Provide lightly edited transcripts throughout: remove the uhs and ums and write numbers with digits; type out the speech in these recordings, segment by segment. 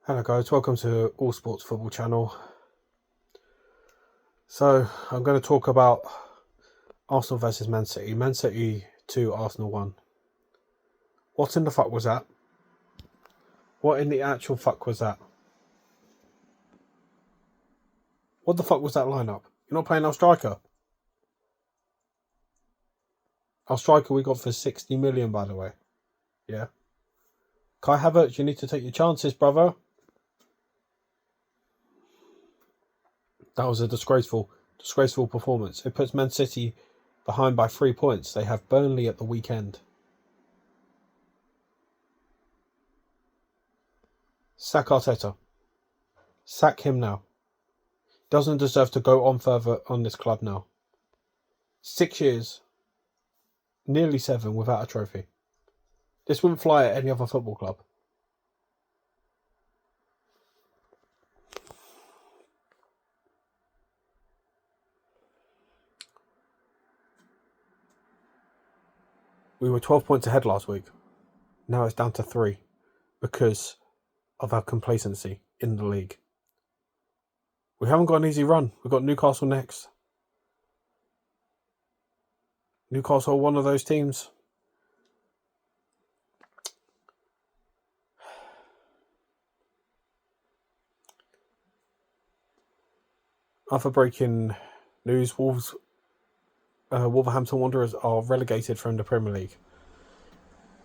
Hello guys, welcome to All Sports Football Channel. So I'm going to talk about Arsenal versus Man City. Man City 2, Arsenal 1. What in the fuck was that? What in the actual fuck was that? What the fuck was that lineup? You're not playing our striker. Our striker we got for 60 million, by the way. Yeah. Kai Havertz, you need to take your chances, brother. That was a disgraceful performance. It puts Man City behind by 3 points. They have Burnley at the weekend. Sack Arteta. Sack him now. Doesn't deserve to go on further on this club now. 6 years, nearly 7, without a trophy. This wouldn't fly at any other football club. We were 12 points ahead last week. Now it's down to 3 because of our complacency in the league. We haven't got an easy run. We've got Newcastle next. Newcastle are one of those teams. Other breaking news, Wolverhampton Wanderers are relegated from the Premier League.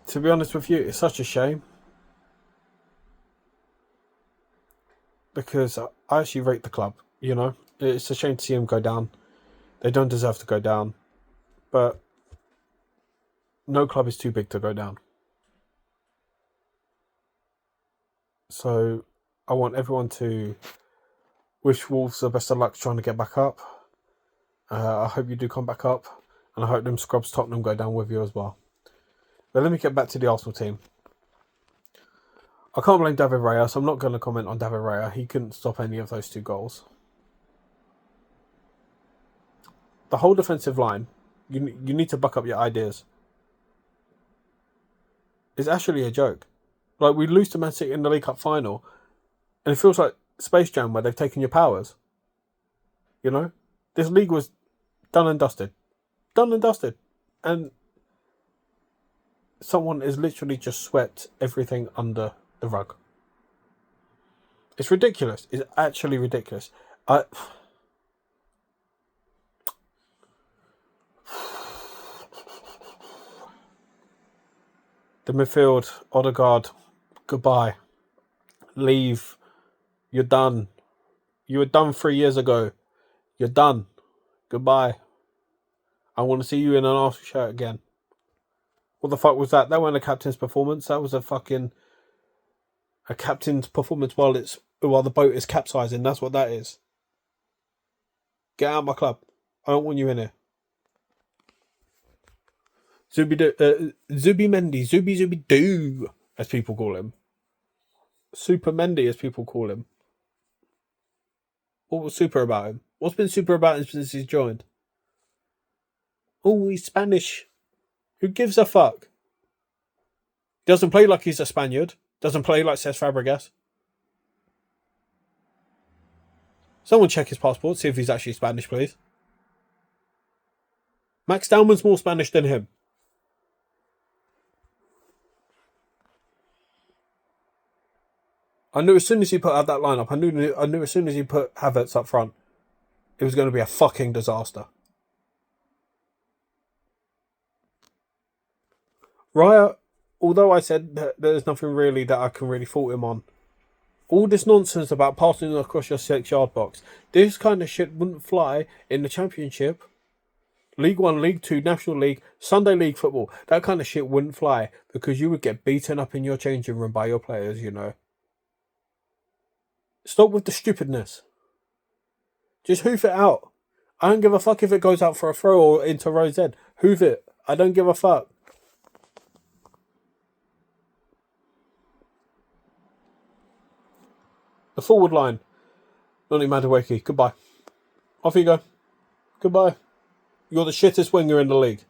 To be honest with you, it's such a shame. Because I actually rate the club, you know. It's a shame to see them go down. They don't deserve to go down. But no club is too big to go down. So I want everyone to wish Wolves the best of luck trying to get back up. I hope you do come back up. And I hope them scrubs Tottenham go down with you as well. But let me get back to the Arsenal team. I can't blame David Raya, so I'm not going to comment on David Raya. He couldn't stop any of those 2 goals. The whole defensive line, you need to buck up your ideas. It's actually a joke. Like, we lose to Man City in the League Cup final, and it feels like Space Jam where they've taken your powers. You know? This league was done and dusted. Done and dusted. And someone has literally just swept everything under the rug. It's ridiculous. It's actually ridiculous. The midfield, Odegaard, goodbye. Leave. You're done. You were done 3 years ago. You're done. Goodbye. I want to see you in an Arsenal shirt again. What the fuck was that? That wasn't a captain's performance. That was a captain's performance while the boat is capsizing. That's what that is. Get out of my club. I don't want you in here. Zubi Mendy, Zubi Doo, as people call him. Super Mendy, as people call him. What was super about him? What's been super about him since he's joined? Oh, he's Spanish. Who gives a fuck? Doesn't play like he's a Spaniard. Doesn't play like Cesc Fabregas. Someone check his passport, see if he's actually Spanish, please. Max Dowman's more Spanish than him. I knew as soon as he put out that lineup, I knew as soon as he put Havertz up front, it was going to be a fucking disaster. Raya, although I said that there's nothing really that I can really fault him on, all this nonsense about passing across your 6-yard box, this kind of shit wouldn't fly in the Championship, League 1, League 2, National League, Sunday League football. That kind of shit wouldn't fly because you would get beaten up in your changing room by your players, you know. Stop with the stupidness. Just hoof it out. I don't give a fuck if it goes out for a throw or into row Z. Hoof it. I don't give a fuck. The forward line. Noni Madueke, goodbye. Off you go. Goodbye. You're the shittest winger in the league.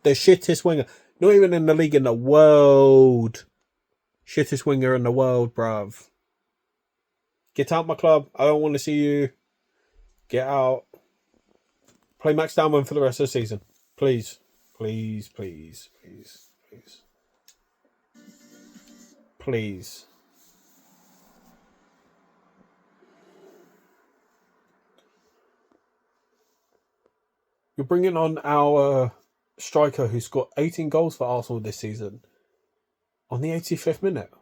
The shittest winger. Not even in the league, in the world. Shittest winger in the world, bruv. Get out my club. I don't want to see you. Get out. Play Max Downman for the rest of the season. Please. Please, please, please, please. Please. You're bringing on our striker who's got 18 goals for Arsenal this season on the 85th minute.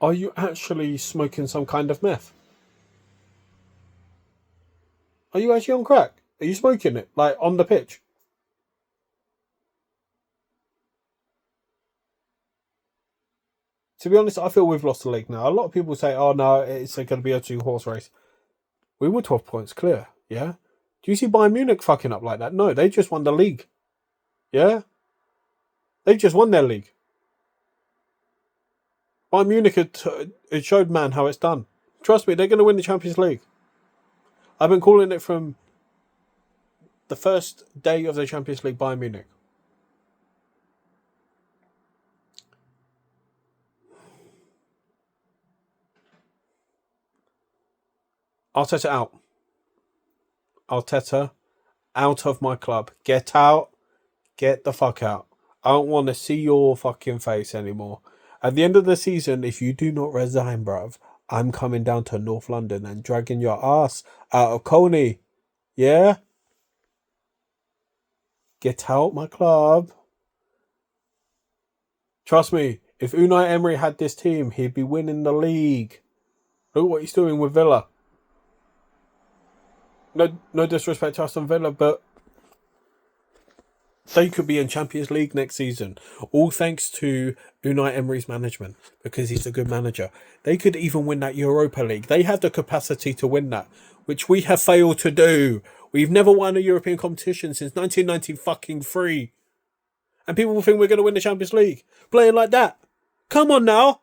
Are you actually smoking some kind of meth? Are you actually on crack? Are you smoking it, like, on the pitch? To be honest, I feel we've lost the league now. A lot of people say, oh no, it's going to be a 2-horse race. We were 12 points clear, yeah? Do you see Bayern Munich fucking up like that? No, they just won the league. Yeah? They just won their league. Bayern Munich it showed man how it's done. Trust me, they're going to win the Champions League. I've been calling it from the first day of the Champions League, Bayern Munich. Arteta out. Arteta out of my club. Get out. Get the fuck out. I don't want to see your fucking face anymore. At the end of the season, if you do not resign, bruv, I'm coming down to North London and dragging your ass out of Coney. Yeah? Get out my club. Trust me, if Unai Emery had this team, he'd be winning the league. Look what he's doing with Villa. No disrespect to Aston Villa, but they could be in Champions League next season. All thanks to Unai Emery's management, because he's a good manager. They could even win that Europa League. They have the capacity to win that, which we have failed to do. We've never won a European competition since 1993. And people will think we're going to win the Champions League. Playing like that. Come on now.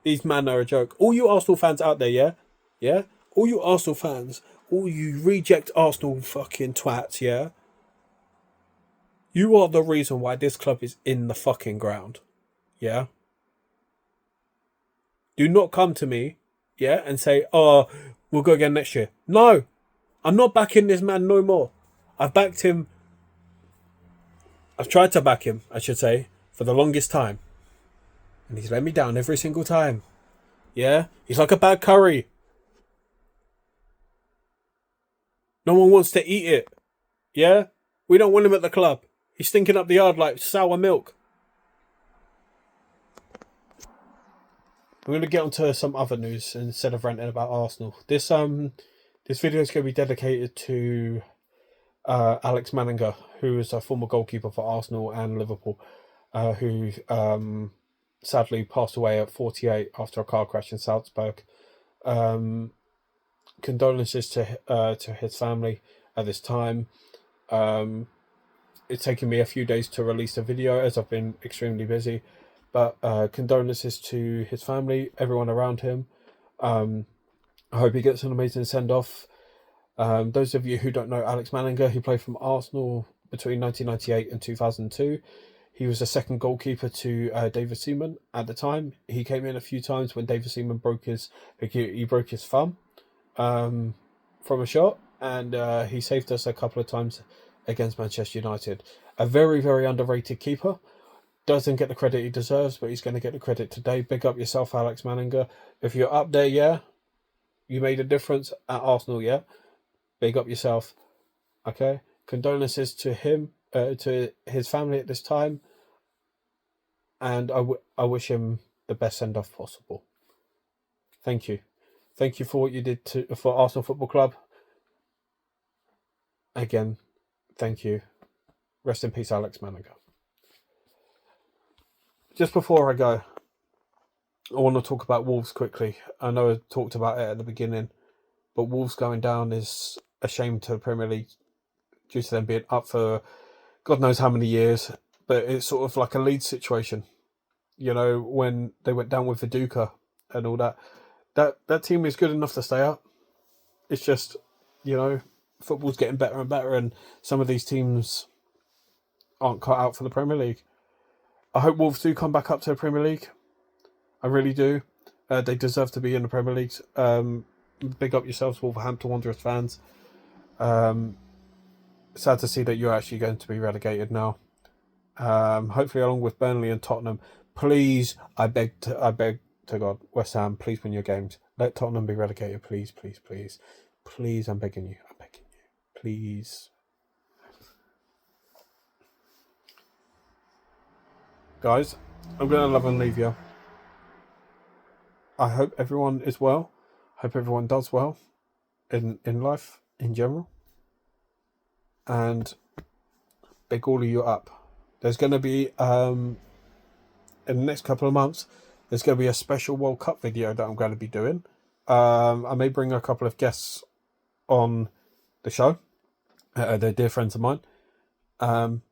These men are a joke. All you Arsenal fans out there, yeah? Yeah? All you Arsenal fans, all you reject Arsenal fucking twats, yeah? You are the reason why this club is in the fucking ground. Yeah? Do not come to me, yeah, and say, oh, we'll go again next year. No! I'm not backing this man no more. I've backed him. I've tried to back him, I should say, for the longest time. And he's let me down every single time. Yeah? He's like a bad curry. No one wants to eat it. Yeah? We don't want him at the club. He's stinking up the yard like sour milk. I'm going to get onto some other news instead of ranting about Arsenal. This video is going to be dedicated to Alex Manninger, who is a former goalkeeper for Arsenal and Liverpool, who sadly passed away at 48 after a car crash in Salzburg. Condolences to his family at this time. It's taken me a few days to release the video as I've been extremely busy, but condolences to his family, everyone around him. I hope he gets an amazing send-off. Those of you who don't know Alex Manninger, he played from Arsenal between 1998 and 2002. He was the second goalkeeper to David Seaman at the time. He came in a few times when David Seaman broke his thumb from a shot, and he saved us a couple of times against Manchester United. A very, very underrated keeper. Doesn't get the credit he deserves, but he's going to get the credit today. Big up yourself, Alex Manninger. If you're up there, yeah, you made a difference at Arsenal, yeah. Big up yourself. Okay. Condolences to him, to his family at this time, and I wish him the best send off possible. Thank you for what you did for Arsenal Football Club. Again, thank you. Rest in peace, Alex Manninger. Just before I go, I want to talk about Wolves quickly. I know I talked about it at the beginning, but Wolves going down is a shame to the Premier League due to them being up for God knows how many years. But it's sort of like a Leeds situation. You know, when they went down with Viduka and all that. That team is good enough to stay up. It's just, you know, football's getting better and better, and some of these teams aren't cut out for the Premier League. I hope Wolves do come back up to the Premier League. I really do. They deserve to be in the Premier League. Big up yourselves, Wolverhampton Wanderers fans. Sad to see that you're actually going to be relegated now. Hopefully, along with Burnley and Tottenham. Please, I beg to God, West Ham, please win your games. Let Tottenham be relegated, please, please, please. Please, I'm begging you. Please. Guys, I'm going to love and leave you. I hope everyone is well. Hope everyone does well in life in general. And big all of you up. There's going to be, in the next couple of months, there's going to be a special World Cup video that I'm going to be doing. I may bring a couple of guests on the show. They're dear friends of mine. And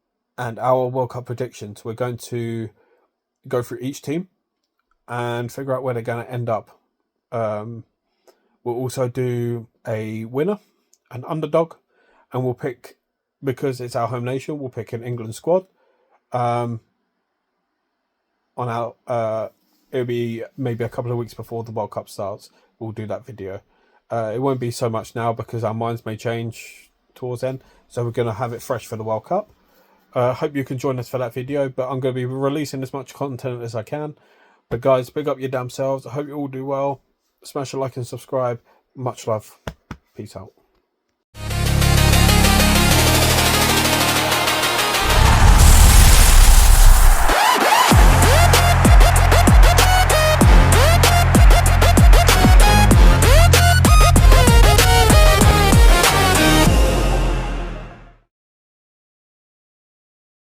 our World Cup predictions. We're going to go through each team and figure out where they're going to end up. We'll also do a winner, an underdog, and we'll pick, because it's our home nation, we'll pick an England squad. On our, it'll be maybe a couple of weeks before the World Cup starts. We'll do that video. It won't be so much now because our minds may change towards then. So we're going to have it fresh for the World Cup. Hope you can join us for that video, but I'm going to be releasing as much content as I can. But guys, big up your damn selves. I hope you all do well. Smash a like and subscribe. Much love. Peace out.